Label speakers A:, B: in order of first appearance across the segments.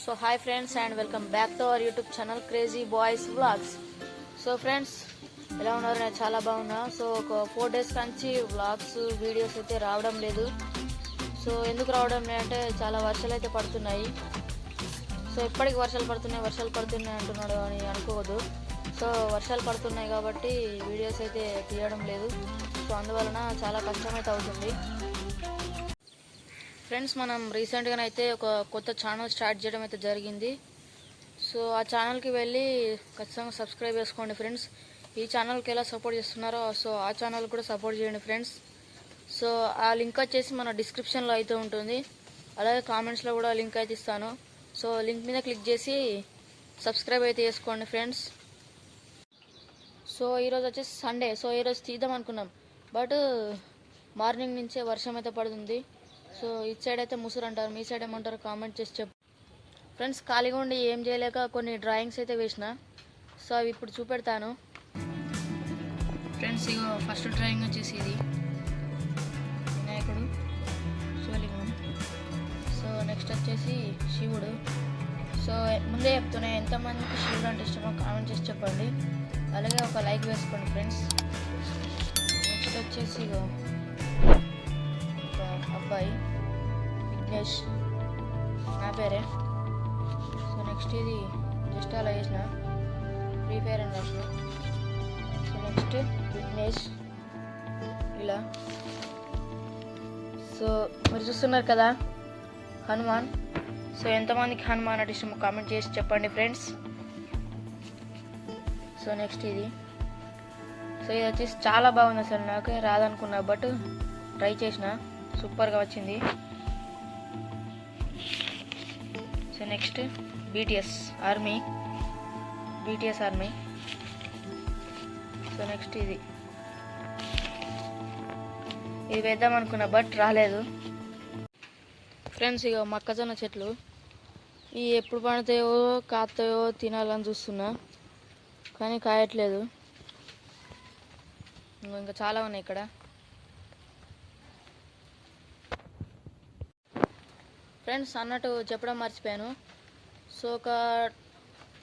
A: So hi friends and welcome back to our YouTube channel Crazy Boys Vlogs. So friends, ఎలా ఉన్నారు? నేను చాలా బాగున్నా. సో ఒక 4 days నుంచి వ్లాగ్స్ వీడియోస్ అయితే రావడం లేదు. సో ఎందుకు రావడం లేదంటే చాలా వర్షాలు అయితే పడుతున్నాయి. సో ఇప్పటికి వర్షాలు పడుతున్నాయి అంటున్నాడు అని అనుకోవద్దు. సో వర్షాలు పడుతున్నాయి కాబట్టి వీడియోస్ అయితే తీయడం లేదు. సో అందువలన చాలా కష్టమైతే అవుతుంది. ఫ్రెండ్స్, మనం రీసెంట్గానైతే ఒక కొత్త ఛానల్ స్టార్ట్ చేయడం అయితే జరిగింది. సో ఆ ఛానల్కి వెళ్ళి ఖచ్చితంగా సబ్స్క్రైబ్ చేసుకోండి ఫ్రెండ్స్. ఈ ఛానల్కి ఎలా సపోర్ట్ చేస్తున్నారో సో ఆ ఛానల్ కూడా సపోర్ట్ చేయండి ఫ్రెండ్స్. సో ఆ లింక్ వచ్చేసి మన డిస్క్రిప్షన్లో అయితే ఉంటుంది, అలాగే కామెంట్స్లో కూడా లింక్ అయితే ఇస్తాను. సో లింక్ మీద క్లిక్ చేసి సబ్స్క్రైబ్ అయితే చేసుకోండి ఫ్రెండ్స్. సో ఈరోజు వచ్చేసి సండే. సో ఈరోజు తీద్దాం అనుకున్నాం, బట్ మార్నింగ్ నుంచే వర్షం అయితే పడుతుంది. సో ఇటు సైడ్ అయితే ముసురు అంటారు, మీ సైడ్ ఏమంటారు కామెంట్ చేసి చెప్పు ఫ్రెండ్స్. ఖాళీగా ఉండి ఏం చేయలేక కొన్ని డ్రాయింగ్స్ అయితే వేసిన, సో అవి ఇప్పుడు చూపెడతాను ఫ్రెండ్స్. ఇగో ఫస్ట్ డ్రాయింగ్ వచ్చేసి ఇది వినాయకుడు, శివలింగం. సో నెక్స్ట్ వచ్చేసి శివుడు. సో ముందే చెప్తున్నా, ఎంతమందికి శివుడు అంటే ఇష్టమో కామెంట్ చేసి చెప్పండి, అలాగే ఒక లైక్ వేసుకోండి ఫ్రెండ్స్. నెక్స్ట్ వచ్చేసి ఇగో అబ్బాయి విఘ్నేష్, నా పేరే. సో నెక్స్ట్ ఇది జస్ట్ అలా వేసిన ఫ్రీ ఫైర్ అని రాసిన. సో నెక్స్ట్ విఘ్నేష్ ఇలా. సో మీరు చూస్తున్నారు కదా హనుమాన్. సో ఎంతమందికి హనుమాన్ అంటే ఇష్టమో కామెంట్ చేసి చెప్పండి ఫ్రెండ్స్. సో నెక్స్ట్ ఇది. సో ఇది వచ్చేసి చాలా బాగుంది, అసలు నాకే రాదనుకున్నా బట్ ట్రై చేసిన, సూపర్గా వచ్చింది. So next BTS army. So next ఇది వేద్దాం అనుకున్నా బట్ రాలేదు ఫ్రెండ్స్. ఇక మొక్కజొన్న చెట్లు ఇవి ఎప్పుడు పండుతాయో కాస్తాయో తినాలని చూస్తున్నా, కానీ కాయట్లేదు. ఇంకా చాలా ఉన్నాయి ఇక్కడ. ఫ్రెండ్స్ అన్నట్టు చెప్పడం మర్చిపోయాను. సో ఒక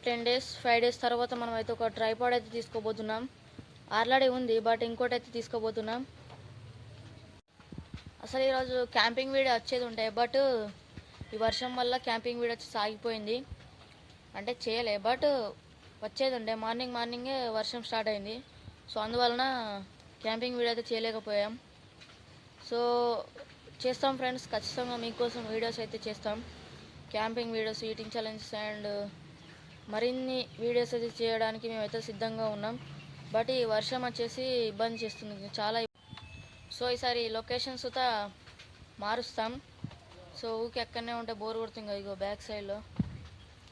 A: 5 days తర్వాత మనం అయితే ఒక ట్రైపాడ్ అయితే తీసుకోబోతున్నాం. ఆల్రెడీ ఉంది బట్ ఇంకోటి అయితే తీసుకోబోతున్నాం. అసలు ఈరోజు క్యాంపింగ్ వీడియో వచ్చేది ఉంటాయి, బట్ ఈ వర్షం వల్ల క్యాంపింగ్ వీడియో వచ్చి సాగిపోయింది. అంటే చేయలే, బట్ వచ్చేది ఉండే. మార్నింగే వర్షం స్టార్ట్ అయింది. సో అందువలన క్యాంపింగ్ వీడియో అయితే చేయలేకపోయాం. సో చేస్తాం ఫ్రెండ్స్, ఖచ్చితంగా మీకోసం వీడియోస్ అయితే చేస్తాం. Camping videos, eating challenges and మరిన్ని వీడియోస్ అయితే చేయడానికి మేమైతే సిద్ధంగా ఉన్నాం. బట్ ఈ వర్షం వచ్చేసి ఇబ్బంది చేస్తుంది చాలా. సో ఈసారి లొకేషన్స్ కూడా మారుస్తాం. సో ఊకి అక్కడనే ఉంటే బోర్ కొడుతుంది కదా, ఇగో బ్యాక్ సైడ్లో.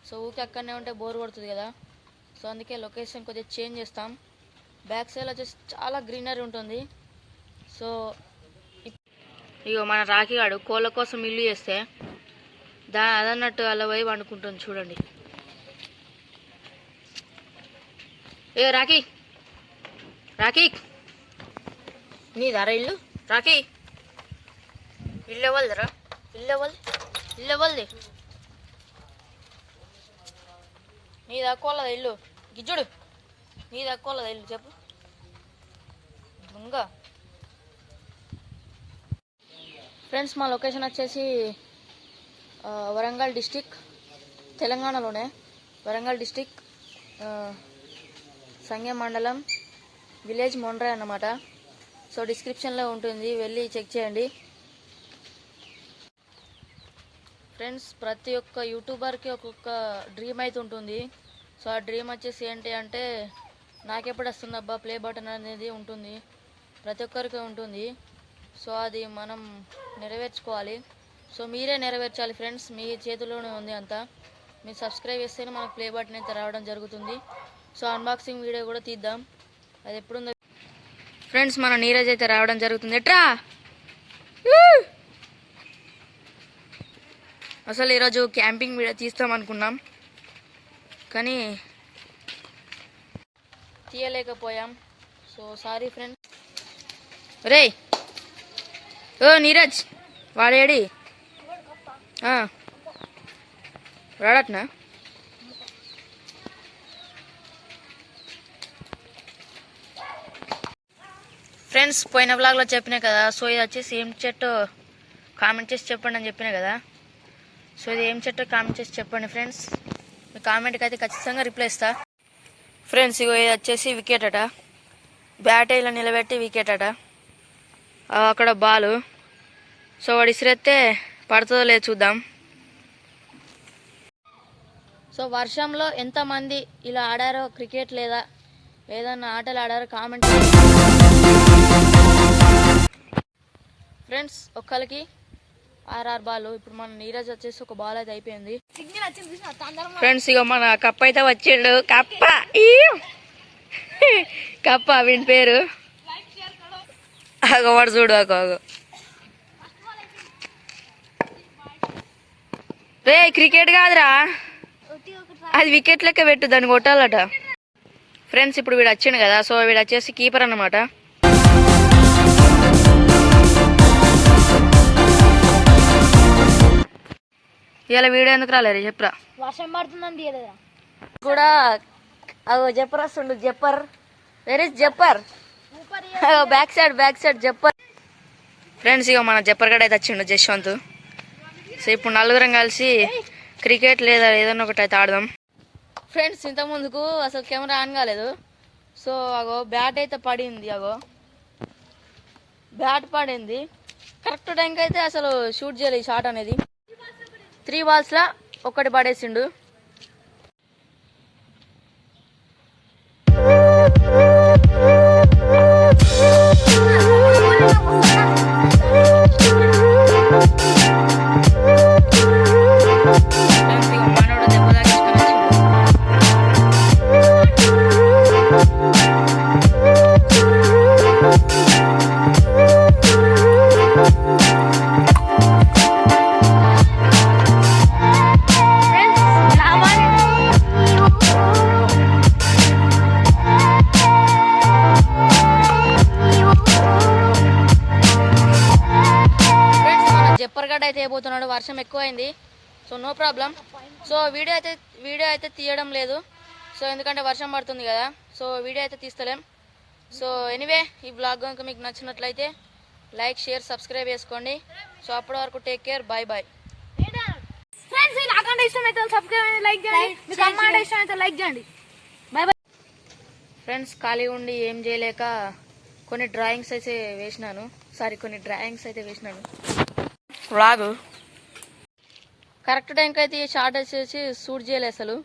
A: సో ఊకి అక్కడనే ఉంటే బోర్ కొడుతుంది కదా, సో అందుకే లొకేషన్ కొద్దిగా చేంజ్ చేస్తాం. బ్యాక్ సైడ్లో వచ్చేసి చాలా గ్రీనరీ ఉంటుంది. సో ఇగో మన రాఖీగాడు కోళ్ళ కోసం ఇల్లు చేస్తే అదన్నట్టు అలా పోయి వండుకుంటుంది చూడండి. ఏ రాఖీ నీదారా ఇల్లు? రాఖీ ఇల్లు ఇవ్వలేదురా, ఇల్లు ఇవ్వలది నీ దక్కోలేదా ఇల్లు? గిజ్జుడు నీ దక్కోలేదా ఇల్లు చెప్పు దొంగ. ఫ్రెండ్స్ మా లొకేషన్ వచ్చేసి వరంగల్ డిస్టిక్, తెలంగాణలోనే. వరంగల్ డిస్టిక్, సంగెం మండలం, విలేజ్ మొండ్రే అన్నమాట. సో డిస్క్రిప్షన్లో ఉంటుంది, వెళ్ళి చెక్ చేయండి ఫ్రెండ్స్. ప్రతి ఒక్క యూట్యూబర్కి ఒక్కొక్క డ్రీమ్ అయితే ఉంటుంది. సో ఆ డ్రీమ్ వచ్చేసి ఏంటి అంటే, నాకెప్పుడు వస్తుందబ్బా ప్లే బటన్ అనేది ఉంటుంది, ప్రతి ఒక్కరికి ఉంటుంది. సో అది మనం నెరవేర్చుకోవాలి. సో మీరే నెరవేర్చాలి ఫ్రెండ్స్, మీ చేతిలోనే ఉంది అంతా. మీరు సబ్స్క్రైబ్ చేస్తేనే మనకు ప్లే బటన్ అయితే రావడం జరుగుతుంది. సో అన్బాక్సింగ్ వీడియో కూడా తీద్దాం, అది ఎప్పుడుందో ఫ్రెండ్స్. మన నీరజ్ అయితే రావడం జరుగుతుంది. ఎట్రా అసలు ఈరోజు క్యాంపింగ్ వీడియో తీస్తాం అనుకున్నాం, కానీ తీయలేకపోయాం. So sorry friends. రే ఓ నీరజ్ వాడేడి రాడట్నా ఫ్రెండ్స్ పోయిన బ్లాగ్లో చెప్పినా కదా. సో ఇది వచ్చేసి ఏం చెట్టు కామెంట్ చేసి చెప్పండి అని చెప్పినా కదా. సో ఇది ఏం చెట్టు కామెంట్ చేసి చెప్పండి ఫ్రెండ్స్. మీ కామెంట్కి అయితే ఖచ్చితంగా రిప్లై ఇస్తా ఫ్రెండ్స్. ఇగో ఇది వచ్చేసి వికెట్ అట. బ్యాట్ ఇలా నిలబెట్టి వికెట్ అట. అక్కడ బాలు. సో వాడు ఇసిరెత్తే పడుతుందో లేదు చూద్దాం. సో వర్షంలో ఎంతమంది ఇలా ఆడారో క్రికెట్ లేదా ఏదన్నా ఆటలు ఆడారో కామెంట్ ఫ్రెండ్స్. ఒక్కరికి 6 బాల్. ఇప్పుడు మన నీరజ్ వచ్చేసి ఒక బాల్ అయితే అయిపోయింది ఫ్రెండ్స్. ఇక మన కప్ప అయితే వచ్చిండు. కప్ప వీని పేరు వాడు చూడు. రే క్రికెట్ కాదురా, అది వికెట్ లెక్క పెట్టు, దాన్ని కొట్టాలట ఫ్రెండ్స్. ఇప్పుడు వీడు వచ్చిండు కదా. సో వీడు వచ్చేసి కీపర్ అన్నమాట. ఇలా వీడియో ఎందుకు రాలేరు చెప్పరా?
B: వర్షం పడుతుందండి
A: కూడా జప్పర్ వస్తుండు. జప్పర్ వెర్ ఇస్ జప్పర్? బ్యాక్ సైడ్ జప్పర్ ఫ్రెండ్స్. ఇక మన జప్పర్ గడ అయితే వచ్చిండు జశ్వంత్. సో ఇప్పుడు నలుగురం కలిసి క్రికెట్ లేదా ఏదన్నా ఒకటి అయితే ఆడదాం ఫ్రెండ్స్. ఇంత ముందుకు అసలు కెమెరా ఆన్ కాలేదు. సో బ్యాట్ అయితే పడింది. బ్యాట్ పడింది కరెక్ట్ టైంకి అయితే అసలు షూట్ చేయలేదు. షాట్ అనేది 3 బాల్స్లో 1 పడేసిండు. జప్పర్గడ్ అయితే అయిపోతున్నాడు. వర్షం ఎక్కువైంది. So no problem. So video అయితే తీయడం లేదు. సో ఎందుకంటే వర్షం పడుతుంది కదా. సో వీడియో అయితే తీస్తలేం. సో ఎనీవే ఈ బ్లాగ్ కనుక మీకు నచ్చినట్లయితే లైక్ షేర్ సబ్స్క్రైబ్ చేసుకోండి. సో అప్పటి వరకు take care. Bye bye friends. ఖాళీ ఉండి ఏం చేయలేక కొన్ని డ్రాయింగ్స్ అయితే వేసినాను. రాగు కరెక్ట్ టైంకి అయితే షార్ట్ వచ్చేసి షూట్ చేయలేదు అసలు.